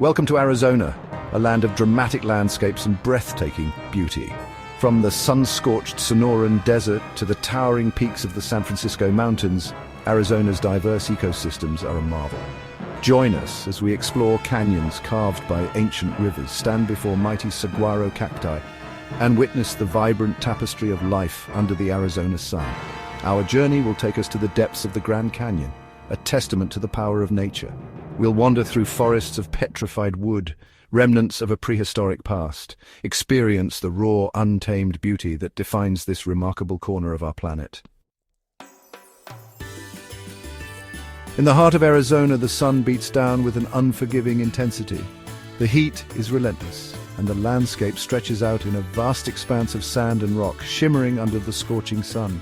Welcome to Arizona, a land of dramatic landscapes and breathtaking beauty. From the sun-scorched Sonoran Desert to the towering peaks of the San Francisco Mountains, Arizona's diverse ecosystems are a marvel. Join us as we explore canyons carved by ancient rivers, stand before mighty saguaro cacti, and witness the vibrant tapestry of life under the Arizona sun. Our journey will take us to the depths of the Grand Canyon, a testament to the power of nature. We'll wander through forests of petrified wood, remnants of a prehistoric past, experience the raw, untamed beauty that defines this remarkable corner of our planet. In the heart of Arizona, the sun beats down with an unforgiving intensity. The heat is relentless, and the landscape stretches out in a vast expanse of sand and rock, shimmering under the scorching sun.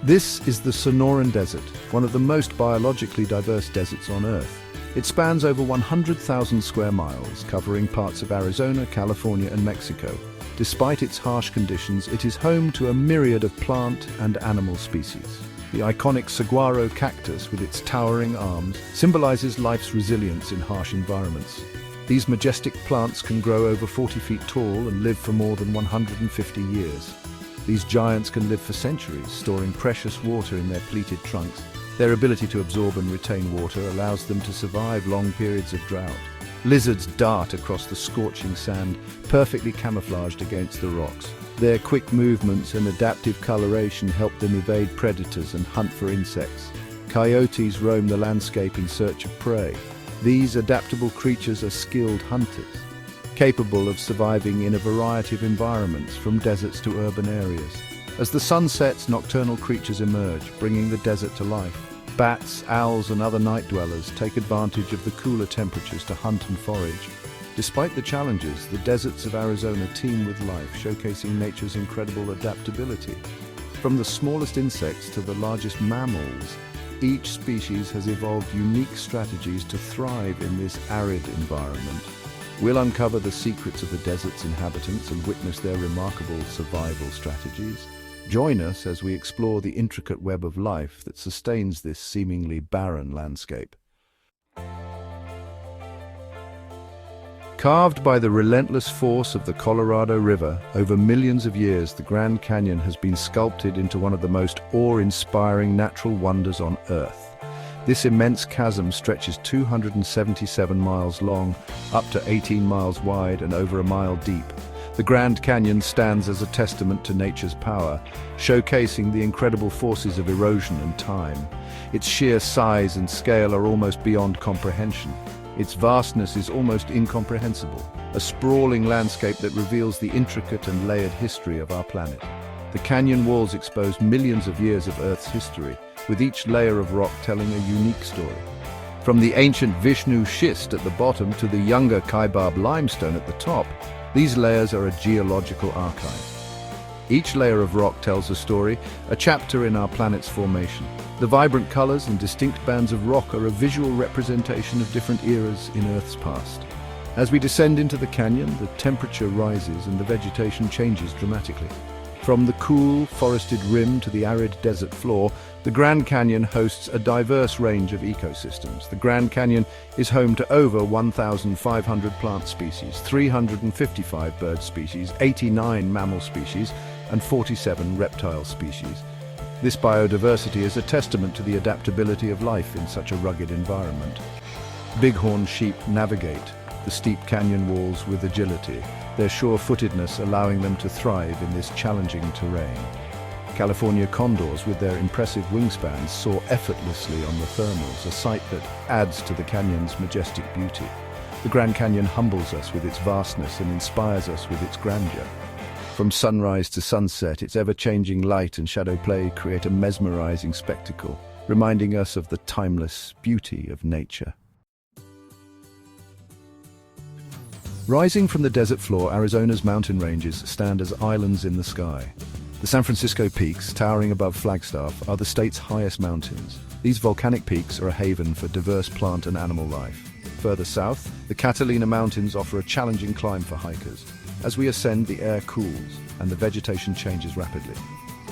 This is the Sonoran Desert, one of the most biologically diverse deserts on Earth. It spans over 100,000 square miles, covering parts of Arizona, California, and Mexico. Despite its harsh conditions, it is home to a myriad of plant and animal species. The iconic Saguaro cactus, with its towering arms, symbolizes life's resilience in harsh environments. These majestic plants can grow over 40 feet tall and live for more than 150 years. These giants can live for centuries, storing precious water in their pleated trunks. Their ability to absorb and retain water allows them to survive long periods of drought. Lizards dart across the scorching sand, perfectly camouflaged against the rocks. Their quick movements and adaptive coloration help them evade predators and hunt for insects. Coyotes roam the landscape in search of prey. These adaptable creatures are skilled hunters, capable of surviving in a variety of environments, from deserts to urban areas. As the sun sets, nocturnal creatures emerge, bringing the desert to life. Bats, owls, and other night dwellers take advantage of the cooler temperatures to hunt and forage. Despite the challenges, the deserts of Arizona teem with life, showcasing nature's incredible adaptability. From the smallest insects to the largest mammals, each species has evolved unique strategies to thrive in this arid environment. We'll uncover the secrets of the desert's inhabitants and witness their remarkable survival strategies. Join us as we explore the intricate web of life that sustains this seemingly barren landscape. Carved by the relentless force of the Colorado River, over millions of years, the Grand Canyon has been sculpted into one of the most awe-inspiring natural wonders on Earth. This immense chasm stretches 277 miles long, up to 18 miles wide and over a mile deep. The Grand Canyon stands as a testament to nature's power, showcasing the incredible forces of erosion and time. Its sheer size and scale are almost beyond comprehension. Its vastness is almost incomprehensible, a sprawling landscape that reveals the intricate and layered history of our planet. The canyon walls expose millions of years of Earth's history, with each layer of rock telling a unique story. From the ancient Vishnu schist at the bottom to the younger Kaibab limestone at the top, these layers are a geological archive. Each layer of rock tells a story, a chapter in our planet's formation. The vibrant colors and distinct bands of rock are a visual representation of different eras in Earth's past. As we descend into the canyon, the temperature rises and the vegetation changes dramatically. From the cool, forested rim to the arid desert floor, the Grand Canyon hosts a diverse range of ecosystems. The Grand Canyon is home to over 1,500 plant species, 355 bird species, 89 mammal species, and 47 reptile species. This biodiversity is a testament to the adaptability of life in such a rugged environment. Bighorn sheep navigate the steep canyon walls with agility, their sure-footedness allowing them to thrive in this challenging terrain. California condors, with their impressive wingspans, soar effortlessly on the thermals, a sight that adds to the canyon's majestic beauty. The Grand Canyon humbles us with its vastness and inspires us with its grandeur. From sunrise to sunset, its ever-changing light and shadow play create a mesmerizing spectacle, reminding us of the timeless beauty of nature. Rising from the desert floor, Arizona's mountain ranges stand as islands in the sky. The San Francisco peaks, towering above Flagstaff, are the state's highest mountains. These volcanic peaks are a haven for diverse plant and animal life. Further south, the Catalina Mountains offer a challenging climb for hikers. As we ascend, the air cools and the vegetation changes rapidly.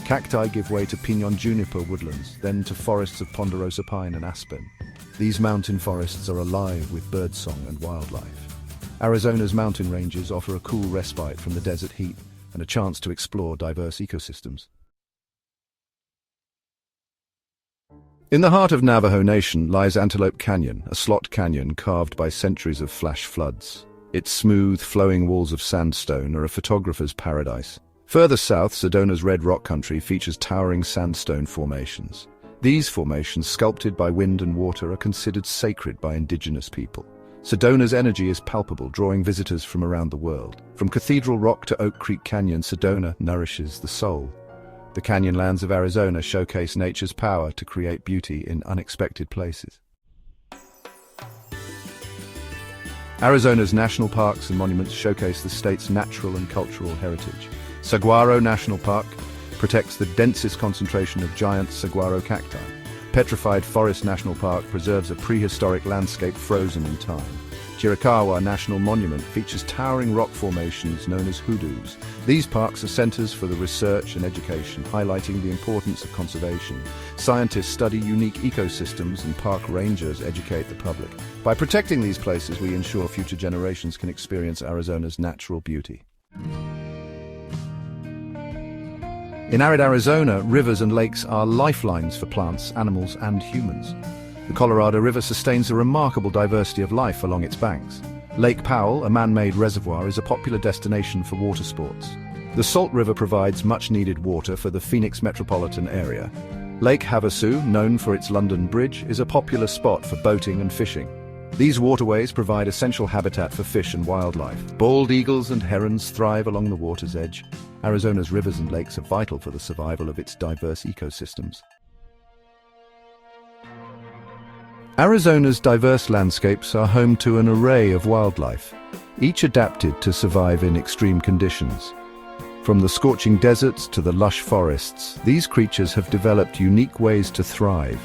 Cacti give way to pinon juniper woodlands, then to forests of ponderosa pine and aspen. These mountain forests are alive with birdsong and wildlife. Arizona's mountain ranges offer a cool respite from the desert heat and a chance to explore diverse ecosystems. In the heart of Navajo Nation lies Antelope Canyon, a slot canyon carved by centuries of flash floods. Its smooth, flowing walls of sandstone are a photographer's paradise. Further south, Sedona's red rock country features towering sandstone formations. These formations, sculpted by wind and water, are considered sacred by indigenous people. Sedona's energy is palpable, drawing visitors from around the world. From Cathedral Rock to Oak Creek Canyon, Sedona nourishes the soul. The canyonlands of Arizona showcase nature's power to create beauty in unexpected places. Arizona's national parks and monuments showcase the state's natural and cultural heritage. Saguaro National Park protects the densest concentration of giant saguaro cacti. Petrified Forest National Park preserves a prehistoric landscape frozen in time. Chiricahua National Monument features towering rock formations known as hoodoos. These parks are centers for the research and education, highlighting the importance of conservation. Scientists study unique ecosystems and park rangers educate the public. By protecting these places, we ensure future generations can experience Arizona's natural beauty. In arid Arizona, rivers and lakes are lifelines for plants, animals, and humans. The Colorado River sustains a remarkable diversity of life along its banks. Lake Powell, a man-made reservoir, is a popular destination for water sports. The Salt River provides much-needed water for the Phoenix metropolitan area. Lake Havasu, known for its London Bridge, is a popular spot for boating and fishing. These waterways provide essential habitat for fish and wildlife. Bald eagles and herons thrive along the water's edge. Arizona's rivers and lakes are vital for the survival of its diverse ecosystems. Arizona's diverse landscapes are home to an array of wildlife, each adapted to survive in extreme conditions. From the scorching deserts to the lush forests, these creatures have developed unique ways to thrive.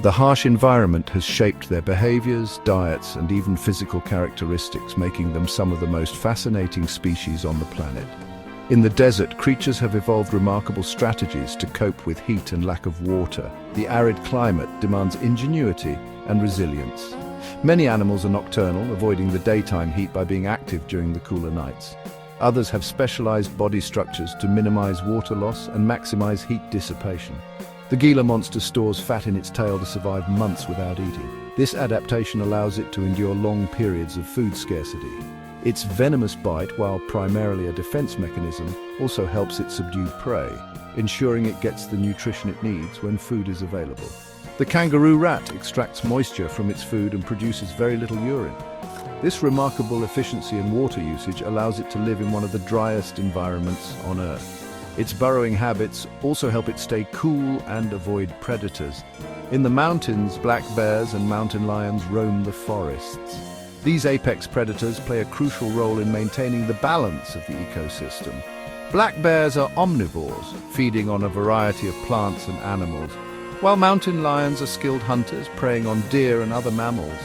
The harsh environment has shaped their behaviors, diets, and even physical characteristics, making them some of the most fascinating species on the planet. In the desert, creatures have evolved remarkable strategies to cope with heat and lack of water. The arid climate demands ingenuity and resilience. Many animals are nocturnal, avoiding the daytime heat by being active during the cooler nights. Others have specialized body structures to minimize water loss and maximize heat dissipation. The Gila monster stores fat in its tail to survive months without eating. This adaptation allows it to endure long periods of food scarcity. Its venomous bite, while primarily a defense mechanism, also helps it subdue prey, ensuring it gets the nutrition it needs when food is available. The kangaroo rat extracts moisture from its food and produces very little urine. This remarkable efficiency in water usage allows it to live in one of the driest environments on Earth. Its burrowing habits also help it stay cool and avoid predators. In the mountains, black bears and mountain lions roam the forests. These apex predators play a crucial role in maintaining the balance of the ecosystem. Black bears are omnivores, feeding on a variety of plants and animals, while mountain lions are skilled hunters, preying on deer and other mammals.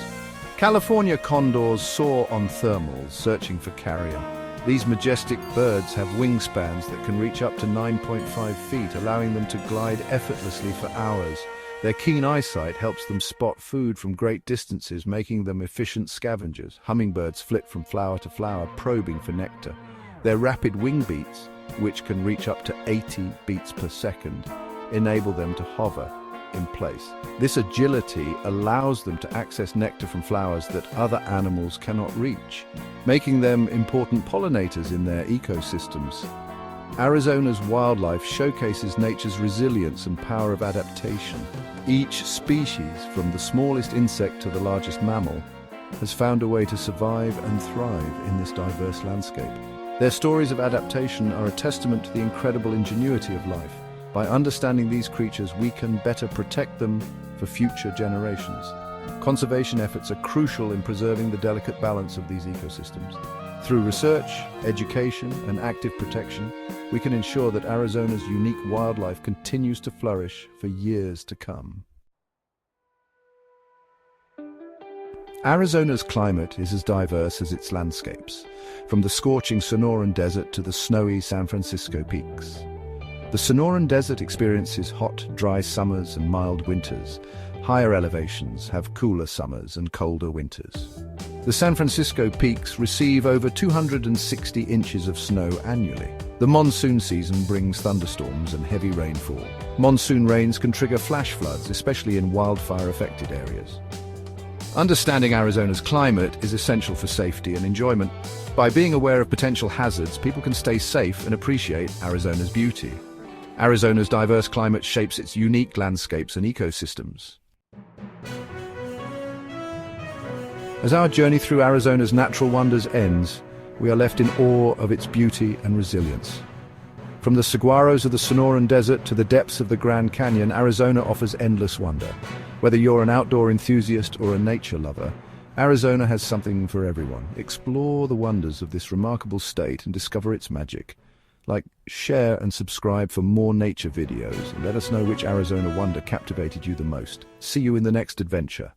California condors soar on thermals, searching for carrion. These majestic birds have wingspans that can reach up to 9.5 feet, allowing them to glide effortlessly for hours. Their keen eyesight helps them spot food from great distances, making them efficient scavengers. Hummingbirds flit from flower to flower, probing for nectar. Their rapid wing beats, which can reach up to 80 beats per second, enable them to hover in place. This agility allows them to access nectar from flowers that other animals cannot reach, making them important pollinators in their ecosystems. Arizona's wildlife showcases nature's resilience and power of adaptation. Each species, from the smallest insect to the largest mammal, has found a way to survive and thrive in this diverse landscape. Their stories of adaptation are a testament to the incredible ingenuity of life. By understanding these creatures, we can better protect them for future generations. Conservation efforts are crucial in preserving the delicate balance of these ecosystems. Through research, education, and active protection, we can ensure that Arizona's unique wildlife continues to flourish for years to come. Arizona's climate is as diverse as its landscapes, from the scorching Sonoran Desert to the snowy San Francisco peaks. The Sonoran Desert experiences hot, dry summers and mild winters. Higher elevations have cooler summers and colder winters. The San Francisco peaks receive over 260 inches of snow annually. The monsoon season brings thunderstorms and heavy rainfall. Monsoon rains can trigger flash floods, especially in wildfire-affected areas. Understanding Arizona's climate is essential for safety and enjoyment. By being aware of potential hazards, people can stay safe and appreciate Arizona's beauty. Arizona's diverse climate shapes its unique landscapes and ecosystems. As our journey through Arizona's natural wonders ends, we are left in awe of its beauty and resilience. From the saguaros of the Sonoran Desert to the depths of the Grand Canyon, Arizona offers endless wonder. Whether you're an outdoor enthusiast or a nature lover, Arizona has something for everyone. Explore the wonders of this remarkable state and discover its magic. Like, share and subscribe for more nature videos, and let us know which Arizona wonder captivated you the most. See you in the next adventure.